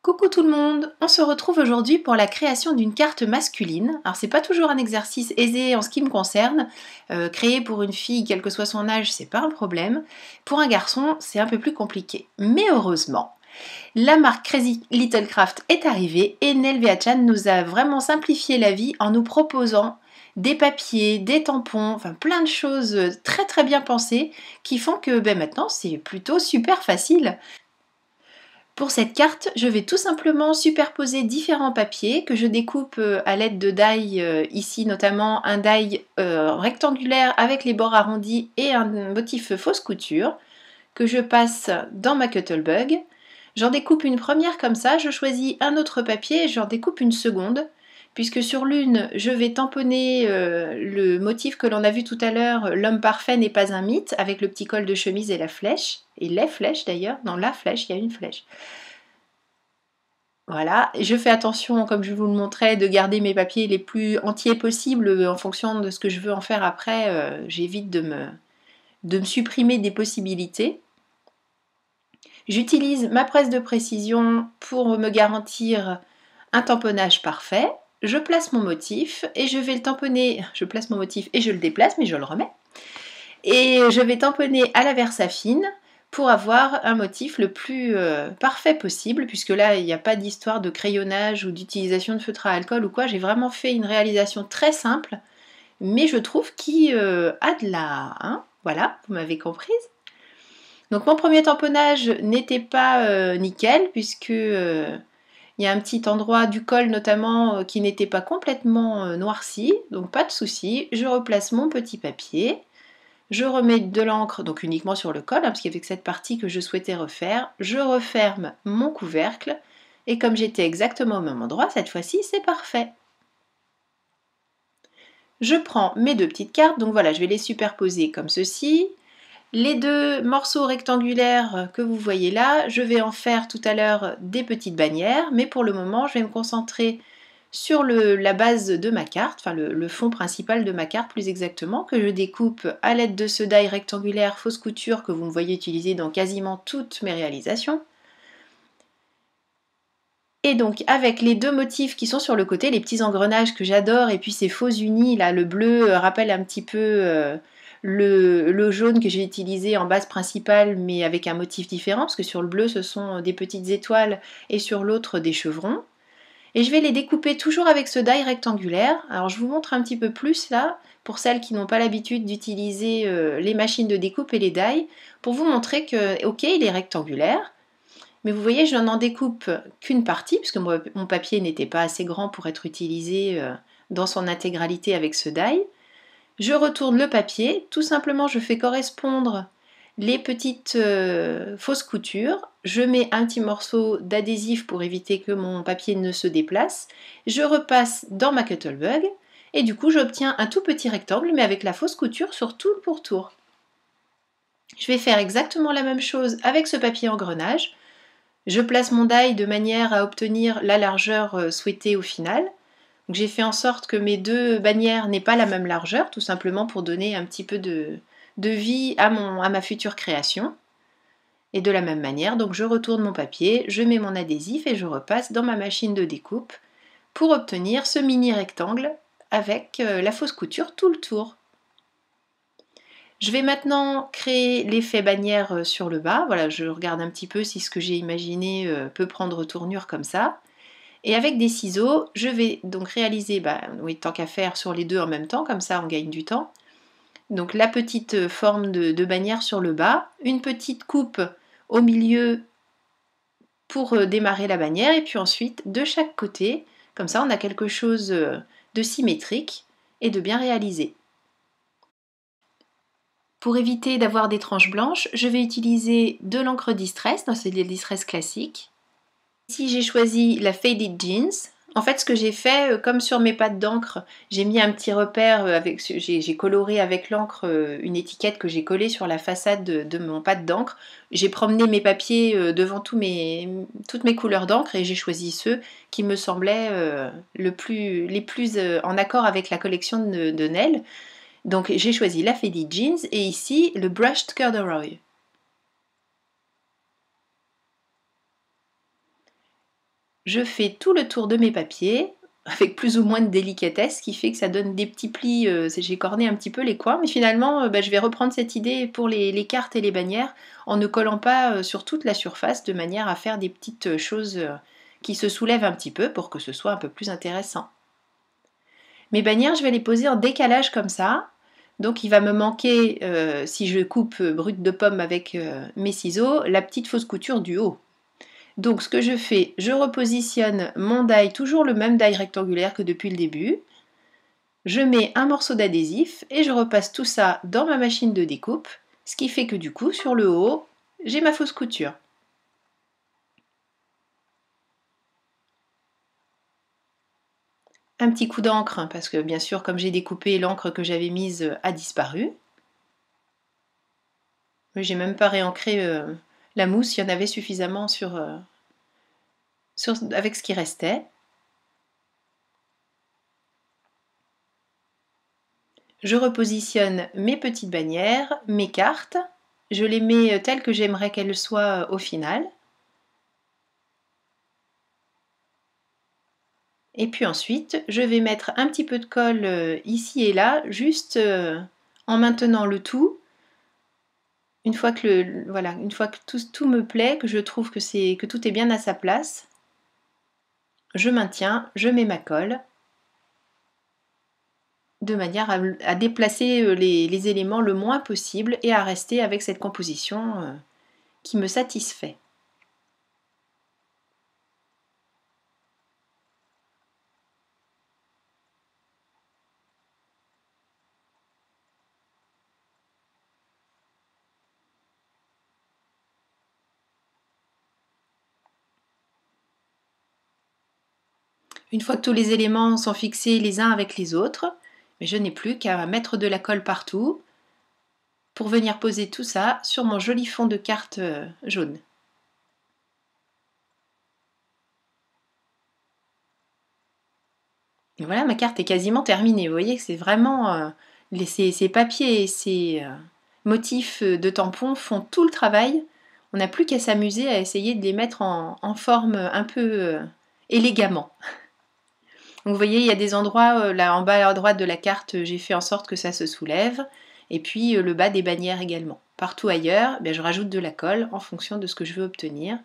Coucou tout le monde, on se retrouve aujourd'hui pour la création d'une carte masculine. Alors c'est pas toujours un exercice aisé en ce qui me concerne, créer pour une fille quel que soit son âge c'est pas un problème, pour un garçon c'est un peu plus compliqué. Mais heureusement, la marque Crazy Little Craft est arrivée et Nelvea Chan nous a vraiment simplifié la vie en nous proposant des papiers, des tampons, enfin plein de choses très très bien pensées qui font que maintenant c'est plutôt super facile. Pour cette carte, je vais tout simplement superposer différents papiers que je découpe à l'aide de die, ici notamment un die rectangulaire avec les bords arrondis et un motif fausse couture que je passe dans ma Cuttlebug. J'en découpe une première comme ça, je choisis un autre papier et j'en découpe une seconde, puisque sur l'une, je vais tamponner le motif que l'on a vu tout à l'heure, l'homme parfait n'est pas un mythe, avec le petit col de chemise et la flèche, et les flèches d'ailleurs, dans la flèche, il y a une flèche. Voilà, je fais attention, comme je vous le montrais, de garder mes papiers les plus entiers possibles en fonction de ce que je veux en faire après. J'évite de me supprimer des possibilités. J'utilise ma presse de précision pour me garantir un tamponnage parfait. Je place mon motif et je vais le tamponner. Je place mon motif et je le déplace, mais je le remets. Et je vais tamponner à la Versafine pour avoir un motif le plus parfait possible, puisque là il n'y a pas d'histoire de crayonnage ou d'utilisation de feutre à alcool ou quoi. J'ai vraiment fait une réalisation très simple, mais je trouve qu'il a de la... Hein, voilà, vous m'avez comprise. Donc mon premier tamponnage n'était pas nickel, puisque il y a un petit endroit du col notamment qui n'était pas complètement noirci, donc pas de souci. Je replace mon petit papier. Je remets de l'encre, donc uniquement sur le col, parce qu'il y avait que cette partie que je souhaitais refaire. Je referme mon couvercle, et comme j'étais exactement au même endroit, cette fois-ci, c'est parfait. Je prends mes deux petites cartes, donc voilà, je vais les superposer comme ceci. Les deux morceaux rectangulaires que vous voyez là, je vais en faire tout à l'heure des petites bannières, mais pour le moment, je vais me concentrer sur la base de ma carte, enfin le fond principal de ma carte plus exactement, que je découpe à l'aide de ce die rectangulaire fausse couture que vous me voyez utiliser dans quasiment toutes mes réalisations. Et donc avec les deux motifs qui sont sur le côté, les petits engrenages que j'adore, et puis ces faux unis, là le bleu rappelle un petit peu le jaune que j'ai utilisé en base principale mais avec un motif différent, parce que sur le bleu ce sont des petites étoiles et sur l'autre des chevrons. Et je vais les découper toujours avec ce die rectangulaire. Alors je vous montre un petit peu plus là, pour celles qui n'ont pas l'habitude d'utiliser les machines de découpe et les die, pour vous montrer que, ok, il est rectangulaire, mais vous voyez, je n'en découpe qu'une partie, puisque mon papier n'était pas assez grand pour être utilisé dans son intégralité avec ce die. Je retourne le papier, tout simplement je fais correspondre les petites fausses coutures, je mets un petit morceau d'adhésif pour éviter que mon papier ne se déplace, je repasse dans ma Cuttlebug et du coup j'obtiens un tout petit rectangle mais avec la fausse couture sur tout le pourtour. Je vais faire exactement la même chose avec ce papier engrenage. Je place mon die de manière à obtenir la largeur souhaitée au final. J'ai fait en sorte que mes deux bannières n'aient pas la même largeur, tout simplement pour donner un petit peu de vie à ma future création. Et de la même manière, donc je retourne mon papier, je mets mon adhésif et je repasse dans ma machine de découpe pour obtenir ce mini rectangle avec la fausse couture tout le tour. Je vais maintenant créer l'effet bannière sur le bas. Voilà, je regarde un petit peu si ce que j'ai imaginé peut prendre tournure comme ça. Et avec des ciseaux, je vais donc réaliser, oui, tant qu'à faire sur les deux en même temps, comme ça on gagne du temps. Donc la petite forme de bannière sur le bas, une petite coupe au milieu pour démarrer la bannière, et puis ensuite de chaque côté, comme ça on a quelque chose de symétrique et de bien réalisé. Pour éviter d'avoir des tranches blanches, je vais utiliser de l'encre Distress, c'est des Distress classiques. Ici j'ai choisi la Faded Jeans. En fait ce que j'ai fait, comme sur mes pattes d'encre, j'ai mis un petit repère, j'ai coloré avec l'encre une étiquette que j'ai collée sur la façade de mon pâte d'encre. J'ai promené mes papiers devant toutes mes couleurs d'encre et j'ai choisi ceux qui me semblaient les plus en accord avec la collection de Nell. Donc j'ai choisi la Faded Jeans et ici le Brushed Corduroy. Je fais tout le tour de mes papiers, avec plus ou moins de délicatesse, ce qui fait que ça donne des petits plis, j'ai corné un petit peu les coins, mais finalement je vais reprendre cette idée pour les cartes et les bannières, en ne collant pas sur toute la surface, de manière à faire des petites choses qui se soulèvent un petit peu, pour que ce soit un peu plus intéressant. Mes bannières, je vais les poser en décalage comme ça, donc il va me manquer, si je coupe brute de pomme avec mes ciseaux, la petite fausse couture du haut. Donc ce que je fais, je repositionne mon die, toujours le même die rectangulaire que depuis le début. Je mets un morceau d'adhésif et je repasse tout ça dans ma machine de découpe, ce qui fait que du coup, sur le haut, j'ai ma fausse couture. Un petit coup d'encre, hein, parce que bien sûr, comme j'ai découpé, l'encre que j'avais mise a disparu. Mais j'ai même pas réancré la mousse, il y en avait suffisamment avec ce qui restait. Je repositionne mes petites bannières, mes cartes, je les mets telles que j'aimerais qu'elles soient au final. Et puis ensuite, je vais mettre un petit peu de colle ici et là, juste en maintenant le tout. Une fois que, voilà, une fois que tout me plaît, que je trouve que tout est bien à sa place, je maintiens, je mets ma colle, de manière à déplacer les éléments le moins possible et à rester avec cette composition qui me satisfait. Une fois que tous les éléments sont fixés les uns avec les autres, je n'ai plus qu'à mettre de la colle partout pour venir poser tout ça sur mon joli fond de carte jaune. Et voilà, ma carte est quasiment terminée. Vous voyez que c'est vraiment ces papiers et ces motifs de tampons font tout le travail. On n'a plus qu'à s'amuser à essayer de les mettre en forme un peu élégamment. Donc vous voyez, il y a des endroits, là en bas à droite de la carte, j'ai fait en sorte que ça se soulève. Et puis le bas des bannières également. Partout ailleurs, je rajoute de la colle en fonction de ce que je veux obtenir.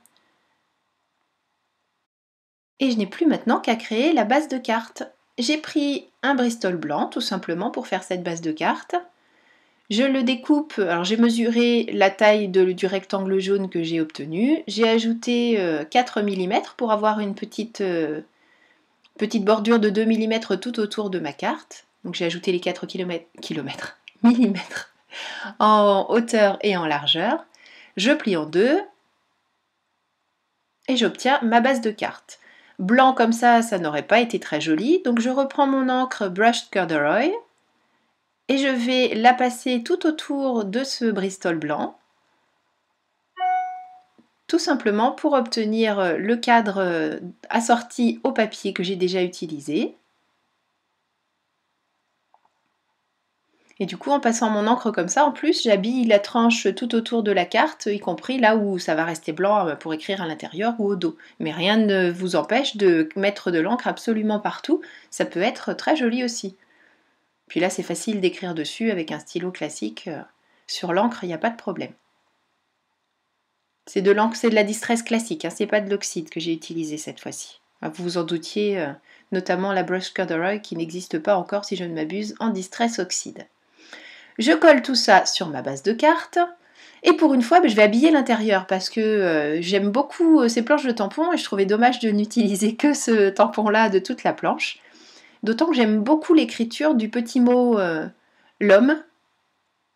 Et je n'ai plus maintenant qu'à créer la base de carte. J'ai pris un Bristol blanc tout simplement pour faire cette base de carte. Je le découpe, alors j'ai mesuré la taille du rectangle jaune que j'ai obtenu. J'ai ajouté 4 mm pour avoir une petite bordure de 2 mm tout autour de ma carte. Donc j'ai ajouté les 4 mm en hauteur et en largeur. Je plie en deux et j'obtiens ma base de carte. Blanc comme ça n'aurait pas été très joli, donc je reprends mon encre Brushed Corduroy et je vais la passer tout autour de ce Bristol blanc, tout simplement pour obtenir le cadre assorti au papier que j'ai déjà utilisé. Et du coup, en passant mon encre comme ça, en plus, j'habille la tranche tout autour de la carte, y compris là où ça va rester blanc pour écrire à l'intérieur ou au dos. Mais rien ne vous empêche de mettre de l'encre absolument partout, ça peut être très joli aussi. Puis là, c'est facile d'écrire dessus avec un stylo classique. Sur l'encre, il n'y a pas de problème. C'est de l'encre, c'est de la distress classique, hein, c'est pas de l'oxyde que j'ai utilisé cette fois-ci. Vous vous en doutiez, notamment la Brushed Corduroy qui n'existe pas encore, si je ne m'abuse, en distress oxyde. Je colle tout ça sur ma base de carte. Et pour une fois, je vais habiller l'intérieur parce que j'aime beaucoup ces planches de tampons et je trouvais dommage de n'utiliser que ce tampon-là de toute la planche. D'autant que j'aime beaucoup l'écriture du petit mot l'homme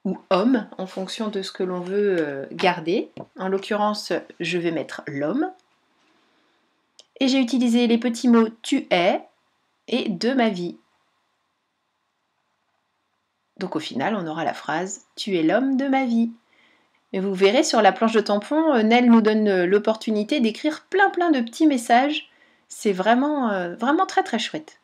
ou homme en fonction de ce que l'on veut garder. En l'occurrence, je vais mettre l'homme. Et j'ai utilisé les petits mots tu es et de ma vie. Donc au final, on aura la phrase « Tu es l'homme de ma vie ». Et vous verrez sur la planche de tampon, Nell nous donne l'opportunité d'écrire plein de petits messages. C'est vraiment très chouette.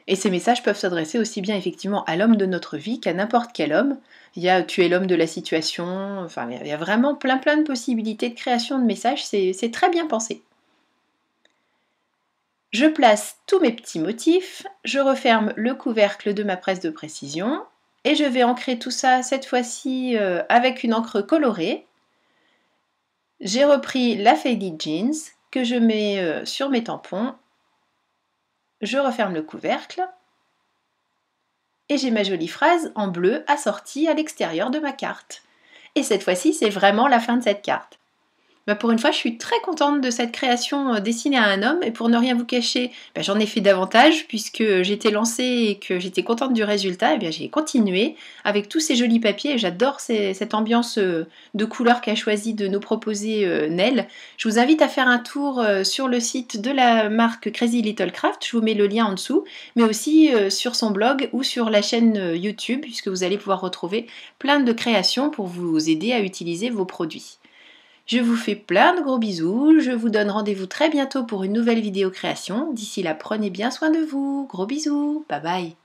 Et ces messages peuvent s'adresser aussi bien effectivement à l'homme de notre vie qu'à n'importe quel homme. Il y a tu es l'homme de la situation, enfin il y a vraiment plein de possibilités de création de messages, c'est très bien pensé. Je place tous mes petits motifs, je referme le couvercle de ma presse de précision et je vais ancrer tout ça cette fois-ci avec une encre colorée. J'ai repris la Faded Jeans que je mets sur mes tampons. Je referme le couvercle et j'ai ma jolie phrase en bleu assortie à l'extérieur de ma carte. Et cette fois-ci, c'est vraiment la fin de cette carte. Pour une fois, je suis très contente de cette création destinée à un homme et pour ne rien vous cacher, j'en ai fait davantage puisque j'étais lancée et que j'étais contente du résultat, et j'ai continué avec tous ces jolis papiers et j'adore cette ambiance de couleurs qu'a choisi de nous proposer Nell. Je vous invite à faire un tour sur le site de la marque Crazy Little Craft, je vous mets le lien en dessous, mais aussi sur son blog ou sur la chaîne YouTube puisque vous allez pouvoir retrouver plein de créations pour vous aider à utiliser vos produits. Je vous fais plein de gros bisous, je vous donne rendez-vous très bientôt pour une nouvelle vidéo création. D'ici là, prenez bien soin de vous. Gros bisous, bye bye.